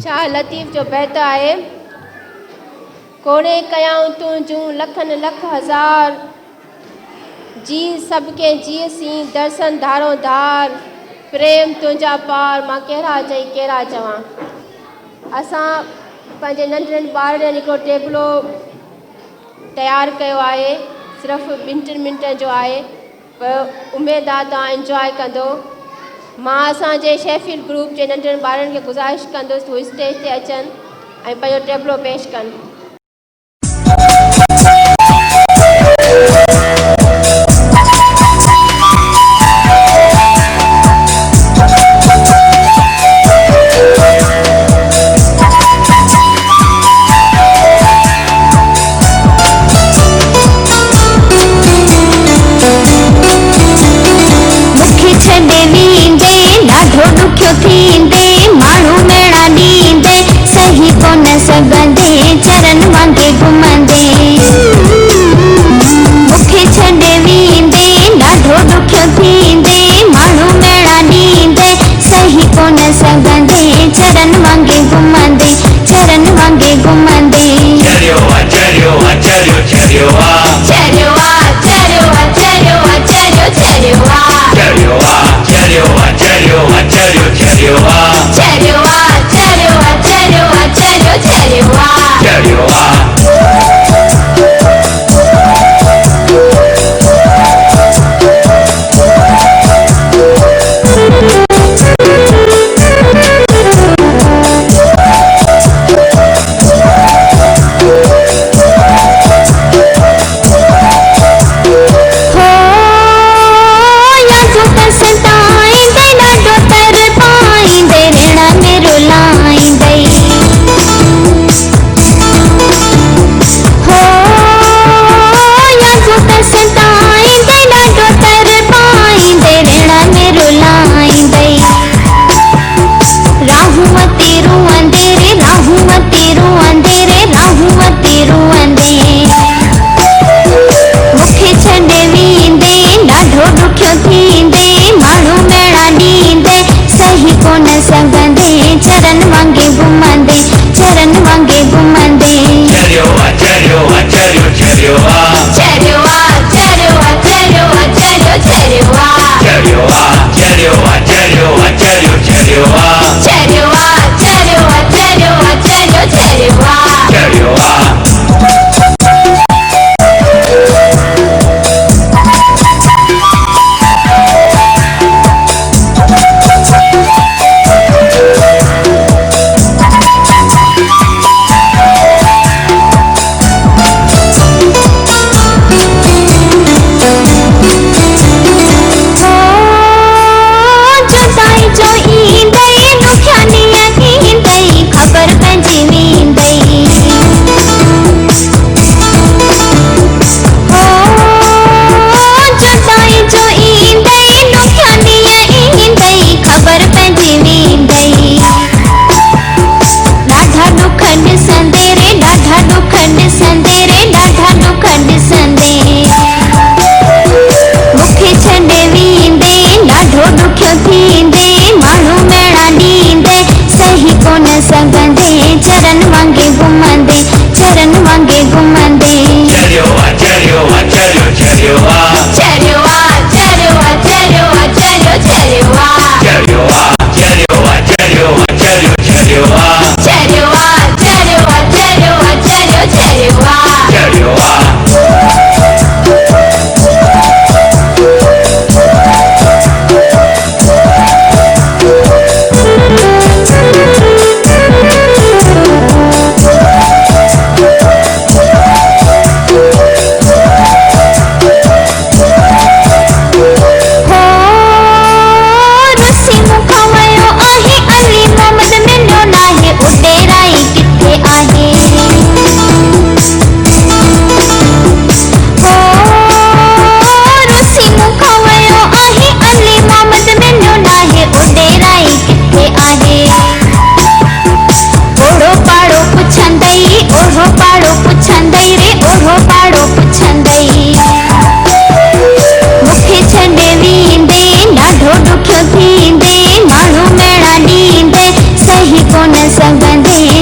शाह लतीफ़ जो बैत आहे। कोड़े कयाऊं तुंहिंजूं लखनि लख हज़ार, जी सबके जी सी दर्शन धारो धार, प्रेम तुंहिंजा पार, मां कहिड़ा चई कहिड़ा चवां। असां पंहिंजे नंढड़नि ॿारनि हिकिड़ो टेबलो तयारु कयो आहे, सिर्फ़ु 2-3 मिंटनि जो आहे, पर उमेद आहे तव्हां इंजॉय कंदो। मां असांजे शेफील्ड ग्रुप जे नंढड़नि ॿारनि खे गुज़ारिश कंदुसि हू स्टेज ते अचनि ऐं पंहिंजो टेबलो पेश कनि। चरण वांगे घुमंदे मुखे छॾे वेंदे ॾाढो ॾुखियो थींदे माण्हू मेणा ॾींदे सही कोन सघंदे चरण वांगे घुमंदे चरण वांगे घुमंदे चरियो आ चरियो आ चरियो चरियो आ चरियो आ चरियो आ चरियो आ चरियो चरियो आ चरियो आ चरियो आ चरियो आ चरियो चरियो आ चरियो आ चरियो आ चरियो आ चरियो चरियो आ चरियो आ चरण वांगे घुमंदे चरण वांगे घुमंदे चरियो आ चरियो आ चरियो चरियो आ चरियो आ चरियो आ चरियो आ चरियो चरियो आ चरियो आ चरियो आ चरियो आ चरियो चरियो आ चरियो आ चरियो आ चरियो आ चरियो चरियो आ चरियो आ चरण वांगे घुमंदे चरण वांगे घुमंदे चरियो आ चरियो आ चरियो चरियो आ चरियो आ चरियो आ चरियो आ चरियो चरियो आ चरियो आ चरियो आ चरियो आ चरियो चरियो आ चरियो आ चरियो आ चरियो आ चरियो चरियो आ चरियो आ सघंदे